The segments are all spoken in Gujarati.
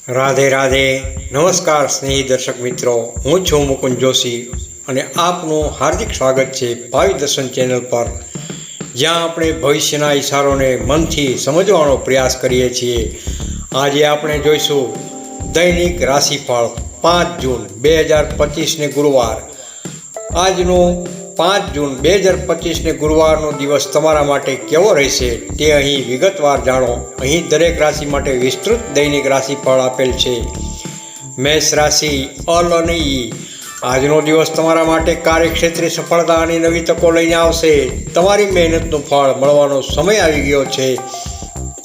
રાધે રાધે. નમસ્કાર સ્નેહી દર્શક મિત્રો, હું છું મુકુંદ જોશી અને આપનું હાર્દિક સ્વાગત છે ભાવિ દર્શન ચેનલ પર, જ્યાં આપણે ભવિષ્યના ઈશારોને મનથી સમજવાનો પ્રયાસ કરીએ છીએ. આજે આપણે જોઈશું દૈનિક રાશિફળ 5 જૂન 2025ને ગુરુવાર. આજનું 5 જૂન 2025ને ગુરુવારનો દિવસ તમારા માટે કેવો રહેશે તે અહીં વિગતવાર જાણો. અહીં દરેક રાશિ માટે વિસ્તૃત દૈનિક રાશિફળ આપેલ છે. મેષ રાશિ અલ અને ઈ. આજનો દિવસ તમારા માટે કાર્યક્ષેત્રે સફળતા અને નવી તકો લઈને આવશે. તમારી મહેનતનું ફળ મળવાનો સમય આવી ગયો છે.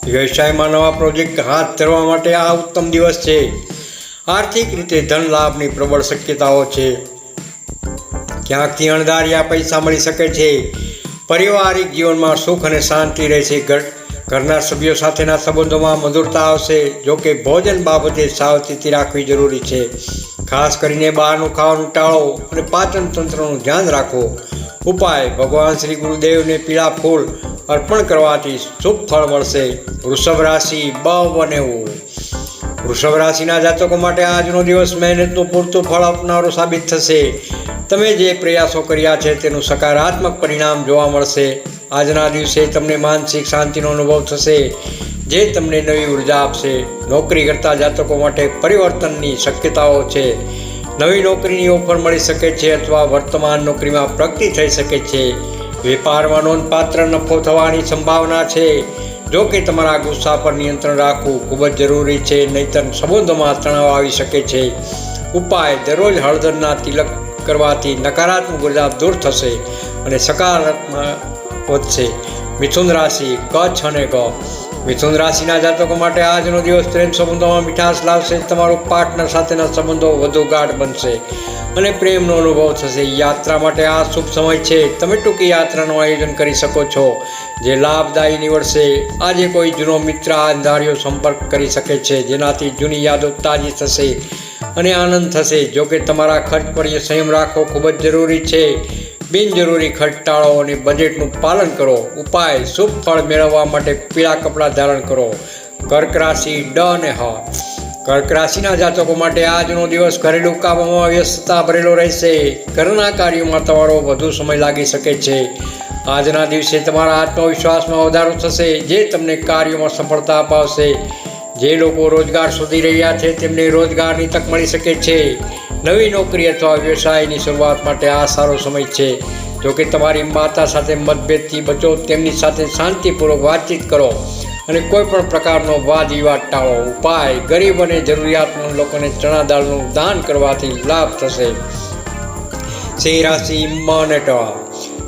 વ્યવસાયમાં નવા પ્રોજેક્ટ હાથ ધરવા માટે આ ઉત્તમ દિવસ છે. આર્થિક રીતે ધન લાભની પ્રબળ શક્યતાઓ છે. ક્યાંકથી અણધાર્યા પૈસા મળી શકે છે. પારિવારિક જીવનમાં સુખ અને શાંતિ રહેશે. ઘરના સભ્યો સાથેના સંબંધોમાં મધુરતા આવશે. જોકે ભોજન બાબતે સાવચેતી રાખવી જરૂરી છે. ખાસ કરીને બહારનું ખાવાનું ટાળો અને પાચન તંત્રનું ધ્યાન રાખો. ઉપાય: ભગવાન શ્રી ગુરુદેવને પીળા ફૂલ અર્પણ કરવાથી શુભ ફળ મળશે. વૃષભ રાશિ બનેવું. વૃષભ રાશિના જાતકો માટે આજનો દિવસ મહેનતનું પૂરતું ફળ આપનારો સાબિત થશે. તમે જે પ્રયાસો કર્યા છે તેનું સકારાત્મક પરિણામ જોવા મળશે. આજના દિવસે તમને માનસિક શાંતિનો અનુભવ થશે, જે તમને નવી ઉર્જા આપશે. નોકરી કરતા જાતકો માટે પરિવર્તનની શક્યતાઓ છે. નવી નોકરીની ઓફર મળી શકે છે અથવા વર્તમાન નોકરીમાં પ્રગતિ થઈ શકે છે. વેપારમાં નોંધપાત્ર નફો થવાની સંભાવના છે. જો કે તમારા ગુસ્સા પર નિયંત્રણ રાખવું ખૂબ જ જરૂરી છે, નહીંતર સંબંધોમાં તણાવ આવી શકે છે. ઉપાય: દરરોજ હળદરના તિલક કરવાથી નકારાત્મક ઉર્જા દૂર થશે અને સકારાત્મક વધશે. મિથુન રાશિ કચ્છ અને ગ. મિથુન રાશિના જાતકો માટે આજનો દિવસ પ્રેમ સંબંધોમાં મીઠાશ લાવશે. તમારું પાર્ટનર સાથેના સંબંધો વધુ ગાઢ બનશે અને પ્રેમનો અનુભવ થશે. યાત્રા માટે આ શુભ સમય છે. તમે ટૂંકી યાત્રાનું આયોજન કરી શકો છો, જે લાભદાયી નીવડશે. આજે કોઈ જૂનો મિત્ર અણધાર્યો સંપર્ક કરી શકે છે, જેનાથી જૂની યાદો તાજી થશે અને આનંદ થશે. જોકે તમારા ખર્ચ પર સંયમ રાખવો ખૂબ જ જરૂરી છે. બિનજરૂરી ખર્ચ ટાળો અને બજેટનું પાલન કરો. ઉપાય: શુભ ફળ મેળવવા માટે પીળા કપડાં ધારણ કરો. કર્ક રાશિ ડ અને હ. કર્ક રાશિના જાતકો માટે આજનો દિવસ ઘરેલું કામોમાં વ્યસ્તતા ભરેલો રહેશે. ઘરના કાર્યોમાં તમારો વધુ સમય લાગી શકે છે. આજના દિવસે તમારા આત્મવિશ્વાસમાં વધારો થશે, જે તમને કાર્યોમાં સફળતા અપાવશે. જે લોકો રોજગાર શોધી રહ્યા છે તેમને રોજગારની તક મળી શકે છે. નવી નોકરી અથવા વ્યવસાયની શરૂઆત માટે આ સારો સમય છે. જોકે તમારી માતા સાથે મતભેદથી બચો. તેમની સાથે શાંતિપૂર્વક વાતચીત કરો અને કોઈ પણ પ્રકારનો વાદ વિવાદ ટાળો. ઉપાય: ગરીબ અને જરૂરિયાતમંદ લોકોને ચણા દાળનું દાન કરવાથી લાભ થશે. સિંહ રાશિ મ અને ટ.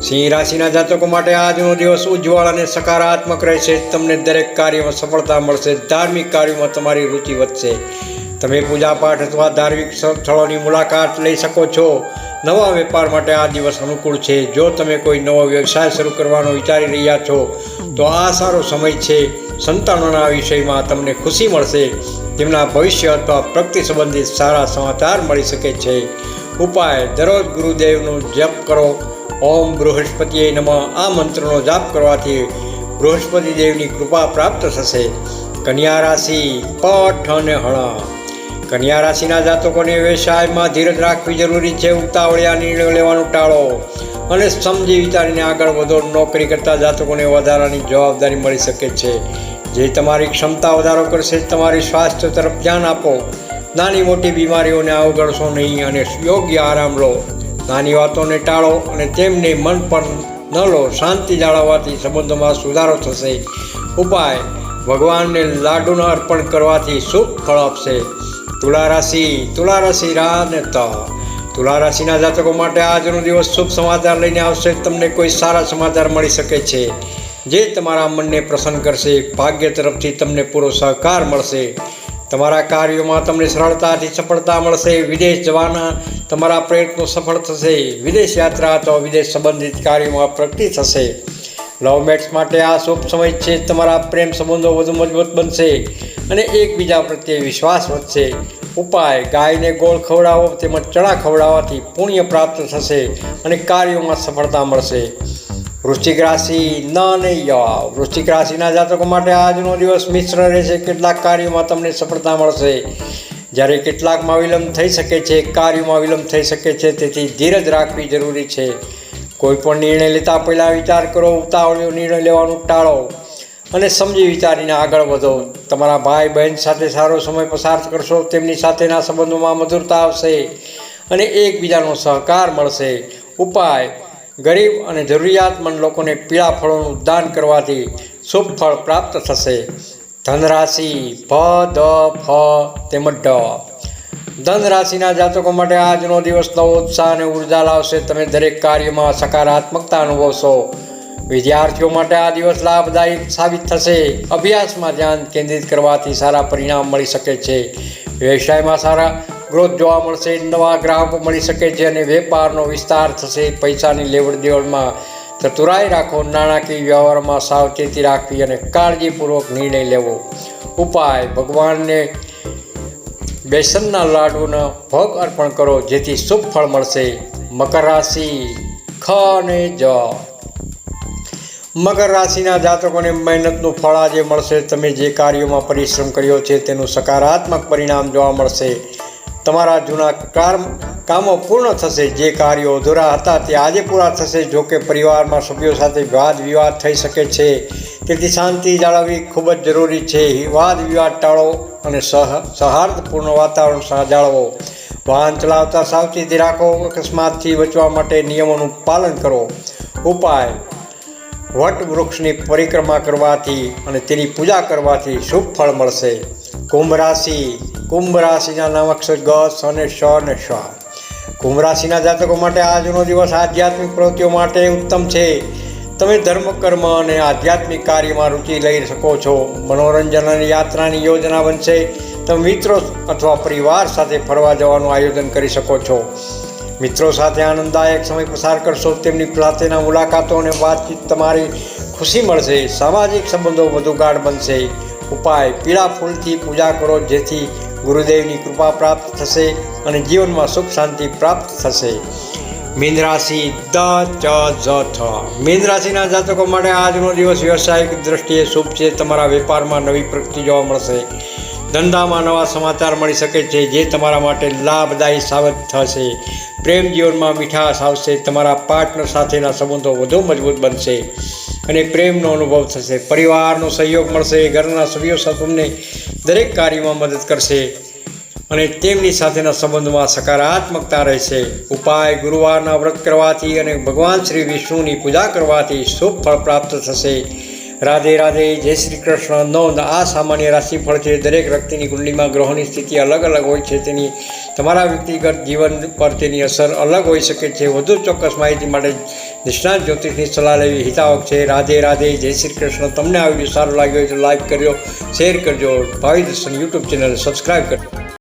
સિંહ રાશિના જાતકો માટે આજનો દિવસ ઉજ્જવળ અને સકારાત્મક રહેશે. તમને દરેક કાર્યમાં સફળતા મળશે. ધાર્મિક કાર્યોમાં તમારી રુચિ વધશે. તમે પૂજાપાઠ અથવા ધાર્મિક સ્થળોની મુલાકાત લઈ શકો છો. નવા વેપાર માટે આ દિવસ અનુકૂળ છે. જો તમે કોઈ નવો વ્યવસાય શરૂ કરવાનો વિચારી રહ્યા છો તો આ સારો સમય છે. સંતાનોના વિષયમાં તમને ખુશી મળશે. તેમના ભવિષ્ય અથવા પ્રગતિ સંબંધિત સારા સમાચાર મળી શકે છે. ઉપાય: દરરોજ ગુરુદેવનો જપ કરો. ઓમ બૃહસ્પતિએ નમઃ આ મંત્રનો જાપ કરવાથી બૃહસ્પતિ દેવની કૃપા પ્રાપ્ત થશે. કન્યા રાશિ પઠ અને હળ. કન્યા રાશિના જાતકોને વ્યવસાયમાં ધીરજ રાખવી જરૂરી છે. ઉતાવળિયા નિર્ણયો લેવાનું ટાળો અને સમજી વિચારીને આગળ વધો. નોકરી કરતા જાતકોને વધારાની જવાબદારી મળી શકે છે, જે તમારી ક્ષમતા વધારો કરશે. તમારી સ્વાસ્થ્ય તરફ ધ્યાન આપો. નાની મોટી બીમારીઓને અવગણશો નહીં અને યોગ્ય આરામ લો. નાની વાતોને ટાળો અને તેમને મન પર ન લો. શાંતિ જાળવવાથી સંબંધોમાં સુધારો થશે. ઉપાય: ભગવાનને લાડુનું અર્પણ કરવાથી શુભ ફળ આપશે. તુલા રાશિ રા અને ત. તુલા રાશિના જાતકો માટે આજનો દિવસ શુભ સમાચાર લઈને આવશે. તમને કોઈ સારા સમાચાર મળી શકે છે, જે તમારા મનને પ્રસન્ન કરશે. ભાગ્ય તરફથી તમને પૂરો સહકાર મળશે. તમારા કાર્યોમાં તમને સરળતાથી સફળતા મળશે. વિદેશ જવાના તમારા પ્રયત્નો સફળ થશે. વિદેશ યાત્રા અથવા વિદેશ સંબંધિત કાર્યોમાં પ્રગતિ થશે. લવ મેટ્સ માટે આ શુભ સમય છે. તમારા પ્રેમ સંબંધો વધુ મજબૂત બનશે અને એકબીજા પ્રત્યે વિશ્વાસ વધશે. ઉપાય: ગાયને ગોળ ખવડાવો તેમજ ચણા ખવડાવવાથી પુણ્ય પ્રાપ્ત થશે અને કાર્યોમાં સફળતા મળશે. વૃશ્ચિક રાશિ ન નહીં ય. વૃશ્ચિક રાશિના જાતકો માટે આજનો દિવસ મિશ્ર રહેશે. કેટલાક કાર્યોમાં તમને સફળતા મળશે, જ્યારે કેટલાકમાં વિલંબ થઈ શકે છે. કાર્યોમાં વિલંબ થઈ શકે છે, તેથી ધીરજ રાખવી જરૂરી છે. કોઈ પણ નિર્ણય લેતા પહેલાં વિચાર કરો. ઉતાવળિયો નિર્ણય લેવાનું ટાળો અને સમજી વિચારીને આગળ વધો. તમારા ભાઈ બહેન સાથે સારો સમય પસાર કરશો. તેમની સાથેના સંબંધોમાં મધુરતા આવશે અને એકબીજાનો સહકાર મળશે. ઉપાય: ગરીબ અને જરૂરિયાતમંદ લોકોને પીળા ફળોનું દાન કરવાથી શુભ ફળ પ્રાપ્ત થશે. ધન રાશિ ભ, દ, ફ તેમજ ઢ. ધન રાશિના જાતકો માટે આજનો દિવસ નવો ઉત્સાહ અને ઉર્જા લાવશે. તમે દરેક કાર્યમાં સકારાત્મકતા અનુભવશો. વિદ્યાર્થીઓ માટે આ દિવસ લાભદાયક સાબિત થશે. અભ્યાસમાં ધ્યાન કેન્દ્રિત કરવાથી સારા પરિણામ મળી શકે છે. વ્યવસાયમાં સારા ગ્રોથ જોવા મળશે. નવા ગ્રાહકો મળી શકે છે અને વેપારનો વિસ્તાર થશે. પૈસાની લેવડ દેવડમાં ચતુરાઈ રાખો. નાણાકીય વ્યવહારમાં સાવચેતી રાખવી અને કાળજીપૂર્વક નિર્ણય લેવો. ઉપાય: ભગવાનને બેસનના લાડુનો ભોગ અર્પણ કરો, જેથી શુભ ફળ મળશે. મકર રાશિ ખ અને જ. મકર રાશિના જાતકોને મહેનતનું ફળ આજે મળશે. તમે જે કાર્યોમાં પરિશ્રમ કર્યો છે તેનું સકારાત્મક પરિણામ જોવા મળશે. તમારા જૂના કામો પૂર્ણ થશે. જે કાર્યો અધૂરા હતા તે આજે પૂરા થશે. જોકે પરિવારમાં સભ્યો સાથે વાદ વિવાદ થઈ શકે છે, તેથી શાંતિ જાળવવી ખૂબ જ જરૂરી છે. વાદ વિવાદ ટાળો અને સૌહાર્દપૂર્ણ વાતાવરણ જાળવો. વાહન ચલાવતા સાવચેતી રાખો. અકસ્માતથી બચવા માટે નિયમોનું પાલન કરો. ઉપાય: વટ વૃક્ષની પરિક્રમા કરવાથી અને તેની પૂજા કરવાથી શુભ ફળ મળશે. કુંભ રાશિ. કુંભ રાશિના નામ અક્ષર ગ, સ અને શ અને શ. કુંભ રાશિના જાતકો માટે આજનો દિવસ આધ્યાત્મિક પ્રવૃત્તિઓ માટે ઉત્તમ છે. તમે ધર્મ, કર્મ અને આધ્યાત્મિક કાર્યમાં રુચિ લઈ શકો છો. મનોરંજન અને યાત્રાની યોજના બનશે. તમે મિત્રો અથવા પરિવાર સાથે ફરવા જવાનું આયોજન કરી શકો છો. મિત્રો સાથે આનંદદાયક સમય પસાર કરશો. તેમની સાથેના મુલાકાતો અને વાતચીત તમારી ખુશી મળશે. સામાજિક સંબંધો વધુ ગાઢ બનશે. ઉપાય: પીળા ફૂલથી પૂજા કરો, જેથી ગુરુદેવની કૃપા પ્રાપ્ત થશે અને જીવનમાં સુખ શાંતિ પ્રાપ્ત થશે. મીન રાશિ દ, ચ, જ, થ. મીન રાશિના જાતકો માટે આજનો દિવસ વ્યવસાયિક દ્રષ્ટિએ શુભ છે. તમારા વેપારમાં નવી પ્રગતિ જોવા મળશે. ધંધામાં નવા સમાચાર મળી શકે છે, જે તમારા માટે લાભદાયી સાબિત થશે. પ્રેમ જીવનમાં મીઠાશ આવશે. તમારા પાર્ટનર સાથેના સંબંધો વધુ મજબૂત બનશે અને પ્રેમનો અનુભવ થશે. પરિવારનો સહયોગ મળશે. ઘરના સભ્યો સાથે તમને દરેક કાર્યમાં મદદ કરશે અને તેમની સાથેના સંબંધોમાં સકારાત્મકતા રહેશે. ઉપાય: ગુરુવારના વ્રત કરવાથી અને ભગવાન શ્રી વિષ્ણુની પૂજા કરવાથી શુભ ફળ પ્રાપ્ત થશે. રાધે રાધે. જય શ્રી કૃષ્ણ. નોંધ: આ સામાન્ય રાશિફળ છે. દરેક વ્યક્તિની કુંડલીમાં ગ્રહોની સ્થિતિ અલગ અલગ હોય છે. તેની તમારા વ્યક્તિગત જીવન પર તેની અસર અલગ હોઈ શકે છે. વધુ ચોક્કસ માહિતી માટે નિષ્ણાત જ્યોતિષની સલાહ લેવી હિતાવક છે. રાધે રાધે. જય શ્રી કૃષ્ણ. તમને આ વિડીયો સારો લાગ્યો હોય તો લાઈક કરજો, શેર કરજો. ભાવિ દર્શન યુટ્યુબ ચેનલ સબસ્ક્રાઈબ કરજો.